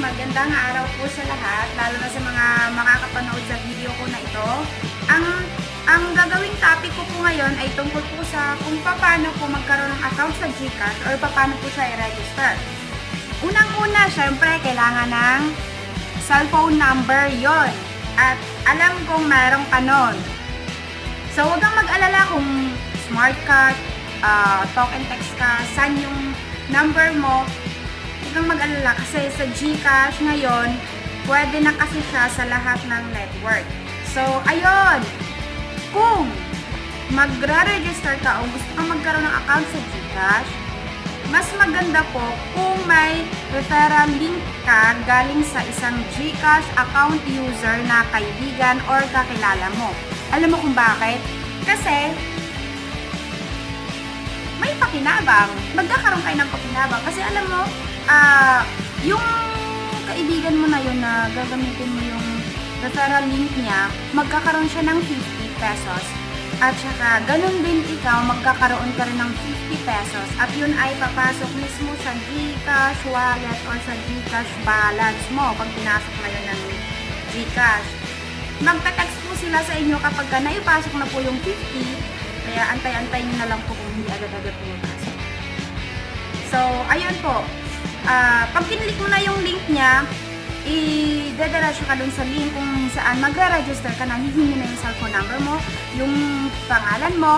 magandang araw po sa lahat, lalo na sa mga makakapanood sa video ko na ito. Ang gagawing topic ko po ngayon ay tungkol po sa kung paano po magkaroon ng account sa GCash or paano po siya i-register. Unang-una, syempre, kailangan ng cellphone number yon. At alam kong mayroong kanon. So, huwag kang mag-alala kung smart card, talk and text ka, saan yung number mo. Huwag kang mag-alala kasi sa GCash ngayon, pwede na kasi siya sa lahat ng network. So, ayun! Kung magre-register ka o gusto kang magkaroon ng account sa GCash, mas maganda po kung may referral link ka galing sa isang GCash account user na kaibigan or kakilala mo. Alam mo kung bakit? Kasi may pakinabang. Magkakaroon kayo ng pakinabang. Kasi alam mo, yung kaibigan mo na yun na gagamitin mo yung referral link niya, magkakaroon siya ng 50 pesos. At saka, ganun din ikaw, magkakaroon ka rin ng 50 pesos. At yun ay papasok mismo sa GCash wallet or sa GCash balance mo pag pinasok na yun ng GCash. Magta-text po sila sa inyo kapag naipasok na po yung 50, kaya antay-antay nyo na lang po kung hindi agad-agad pumapasok. So, ayun po. Pag kinlik mo na yung link niya, i-dediretso ka dun sa link kung saan magre-register ka na, hihingi na yung cellphone number mo, yung pangalan mo,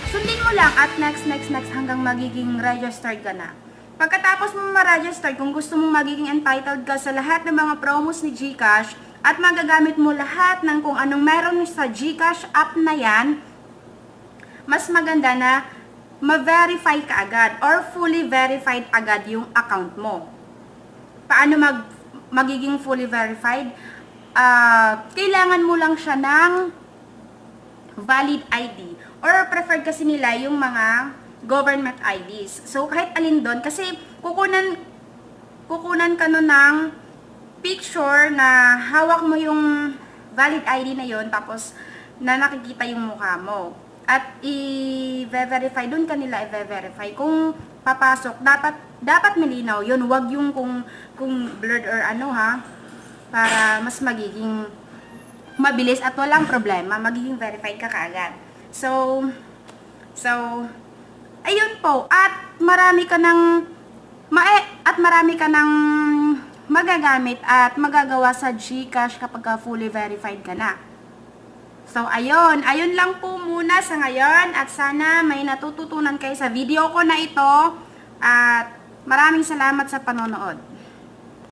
sundin mo lang at next hanggang magiging registered ka na. Pagkatapos mo ma-register, kung gusto mong magiging entitled ka sa lahat ng mga promos ni GCash at magagamit mo lahat ng kung anong meron sa GCash app na yan, mas maganda na ma-verify ka agad or fully verified agad yung account mo. Paano magiging fully verified? Kailangan mo lang siya ng valid ID or preferred kasi nila yung mga government IDs. So kahit alin doon, kasi kukunan ka nun ng picture na hawak mo yung valid ID na yon, tapos na nakikita yung mukha mo. At i-verify, doon kanila i-verify. Kung papasok, dapat malinaw yun. Wag yung kung blurred or ano ha, para mas magiging mabilis at walang problema, magiging verified ka kaagad. So, ayun po. At marami ka ng magagamit at magagawa sa GCash kapag fully verified ka na. So, ayun lang po muna sa ngayon at sana may natututunan kayo sa video ko na ito at maraming salamat sa panonood.